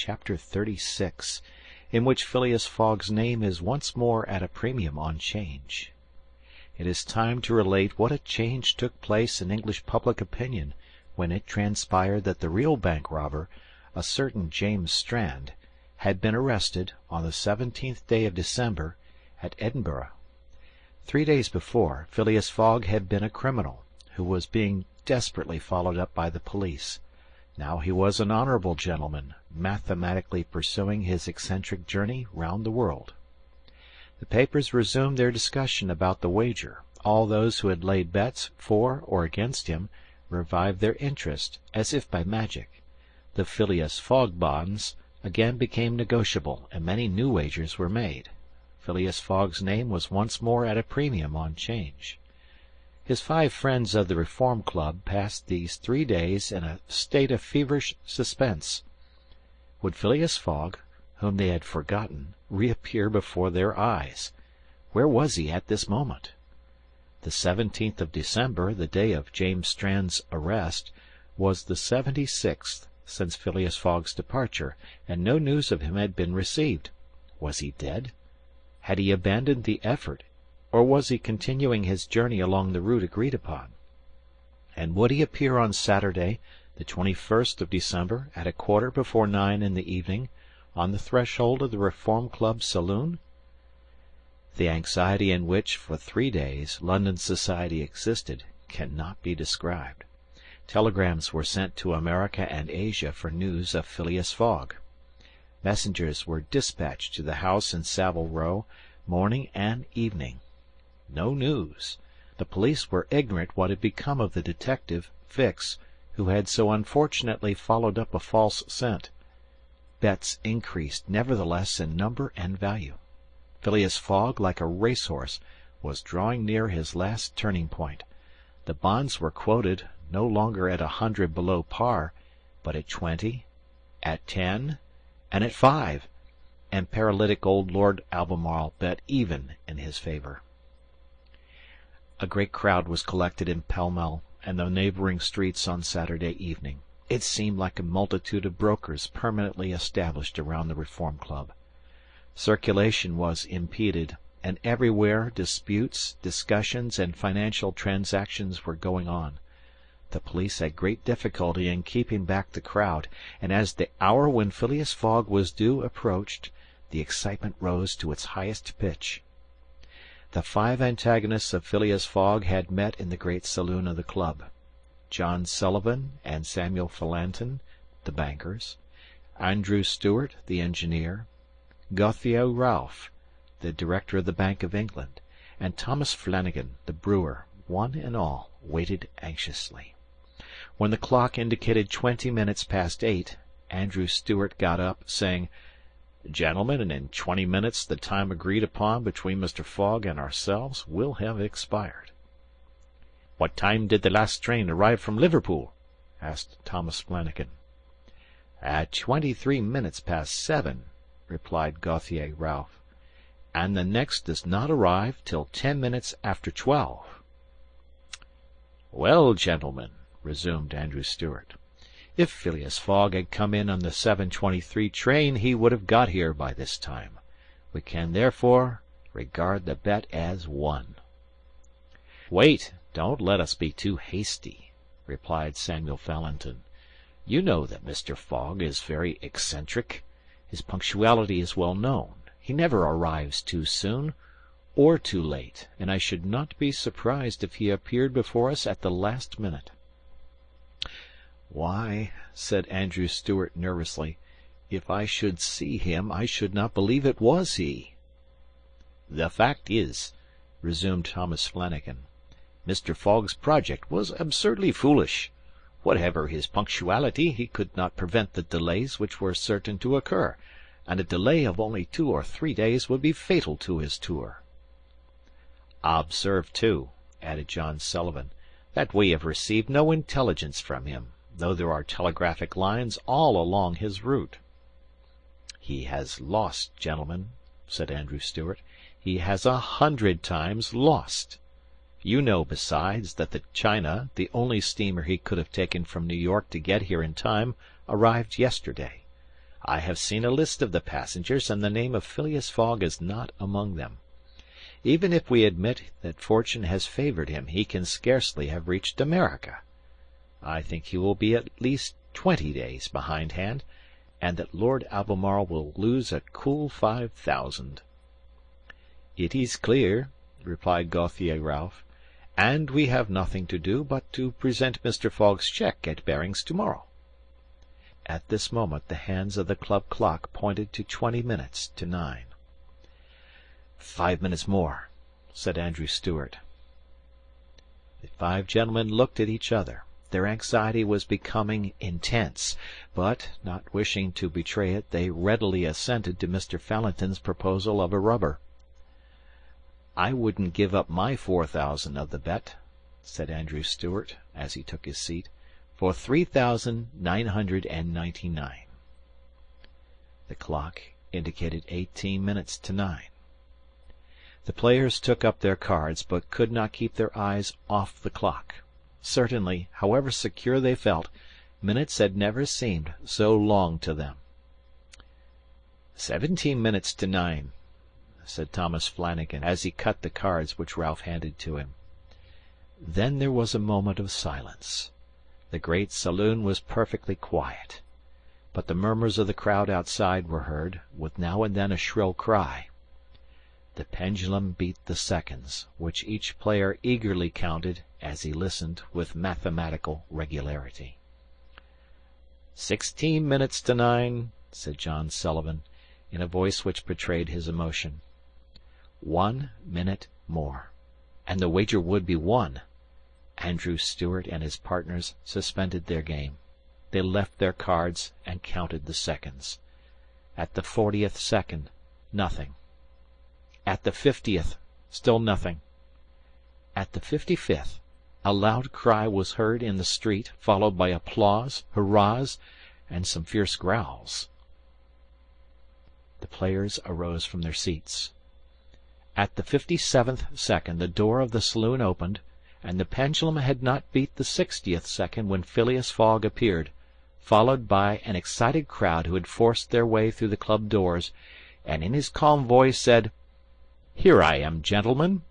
Chapter 36, in which Phileas Fogg's name is once more at a premium on 'Change. It is time to relate what a change took place in English public opinion when it transpired that the real bank robber, a certain James Strand, had been arrested on the 17th day of December at Edinburgh. 3 days before, Phileas Fogg had been a criminal, who was being desperately followed up by the police. Now he was an honourable gentleman, mathematically pursuing his eccentric journey round the world. The papers resumed their discussion about the wager. All those who had laid bets for or against him revived their interest, as if by magic. The Phileas Fogg bonds again became negotiable, and many new wagers were made. Phileas Fogg's name was once more at a premium on 'Change. His 5 friends of the Reform Club passed these 3 days in a state of feverish suspense. Would Phileas Fogg, whom they had forgotten, reappear before their eyes? Where was he at this moment? The 17th of December, the day of James Strand's arrest, was the 76th since Phileas Fogg's departure, and no news of him had been received. Was he dead? Had he abandoned the effort, or was he continuing his journey along the route agreed upon? And would he appear on Saturday, the 21st of December, at 9:15 in the evening, on the threshold of the Reform Club saloon? The anxiety in which, for 3 days, London society existed cannot be described. Telegrams were sent to America and Asia for news of Phileas Fogg. Messengers were dispatched to the house in Savile Row, morning and evening. No news. The police were ignorant what had become of the detective, Fix, who had so unfortunately followed up a false scent. Bets increased, nevertheless, in number and value. Phileas Fogg, like a racehorse, was drawing near his last turning point. The bonds were quoted, no longer at 100 below par, but at 20, at 10, and at 5, and paralytic old Lord Albemarle bet even in his favour. A great crowd was collected in Pall Mall and the neighbouring streets on Saturday evening. It seemed like a multitude of brokers permanently established around the Reform Club. Circulation was impeded, and everywhere disputes, discussions, and financial transactions were going on. The police had great difficulty in keeping back the crowd, and as the hour when Phileas Fogg was due approached, the excitement rose to its highest pitch. The 5 antagonists of Phileas Fogg had met in the great saloon of the club: John Sullivan and Samuel Fallentin, the bankers; Andrew Stuart, the engineer; Gauthier Ralph, the director of the Bank of England; and Thomas Flanagan, the brewer. One and all waited anxiously. When the clock indicated 20 minutes past 8, Andrew Stuart got up, saying, "Gentlemen, in 20 minutes the time agreed upon between Mr. Fogg and ourselves will have expired." "What time did the last train arrive from Liverpool?" asked Thomas Flanagan. "At 23 minutes past 7, replied Gauthier Ralph, "and the next does not arrive till 10 minutes after 12. "Well, gentlemen," resumed Andrew Stuart, "if Phileas Fogg had come in on the 7:23 train he would have got here by this time. We can therefore regard the bet as won." "Wait, don't let us be too hasty," replied Samuel Fallentin. "You know that Mr. Fogg is very eccentric. His punctuality is well known. He never arrives too soon or too late, and I should not be surprised if he appeared before us at the last minute." "Why," said Andrew Stuart nervously, "if I should see him I should not believe it was he." "The fact is," resumed Thomas Flanagan, "Mr. Fogg's project was absurdly foolish. Whatever his punctuality, he could not prevent the delays which were certain to occur, and a delay of only 2 or 3 days would be fatal to his tour." "Observe, too," added John Sullivan, "that we have received no intelligence from him, though there are telegraphic lines all along his route." "He has lost, gentlemen," said Andrew Stuart. "He has 100 times lost. You know, besides, that the China, the only steamer he could have taken from New York to get here in time, arrived yesterday. I have seen a list of the passengers, and the name of Phileas Fogg is not among them. Even if we admit that fortune has favoured him, he can scarcely have reached America. I think he will be at least 20 days behindhand, and that Lord Albemarle will lose a cool 5,000. It is clear, replied Gauthier Ralph, and we have nothing to do but to present Mr. Fogg's cheque at Bering's tomorrow. At this moment the hands of the club clock pointed to 20 minutes to 9. 5 minutes more, said Andrew Stuart. The five gentlemen looked at each other. Their anxiety was becoming intense, but, not wishing to betray it, they readily assented to Mr. Fallentin's proposal of a rubber. I wouldn't give up my 4,000 of the bet, said Andrew Stuart, as he took his seat, for 3,999. The clock indicated 18 minutes to 9. The players took up their cards, but could not keep their eyes off the clock. Certainly, however secure they felt, minutes had never seemed so long to them. 17 minutes to 9, said Thomas Flanagan, as he cut the cards which Ralph handed to him. Then there was a moment of silence. The great saloon was perfectly quiet, but the murmurs of the crowd outside were heard, with now and then a shrill cry. The pendulum beat the seconds, which each player eagerly counted as he listened with mathematical regularity. 16 minutes to 9, said John Sullivan, in a voice which betrayed his emotion. 1 minute more, and the wager would be won. Andrew Stuart and his partners suspended their game. They left their cards and counted the seconds. At the 40th second, nothing. At the 50th, still nothing. At the 55th, a loud cry was heard in the street, followed by applause, hurrahs, and some fierce growls. The players arose from their seats. At the 57th second the door of the saloon opened, and the pendulum had not beat the 60th second when Phileas Fogg appeared, followed by an excited crowd who had forced their way through the club doors, and in his calm voice said, "Here I am, gentlemen.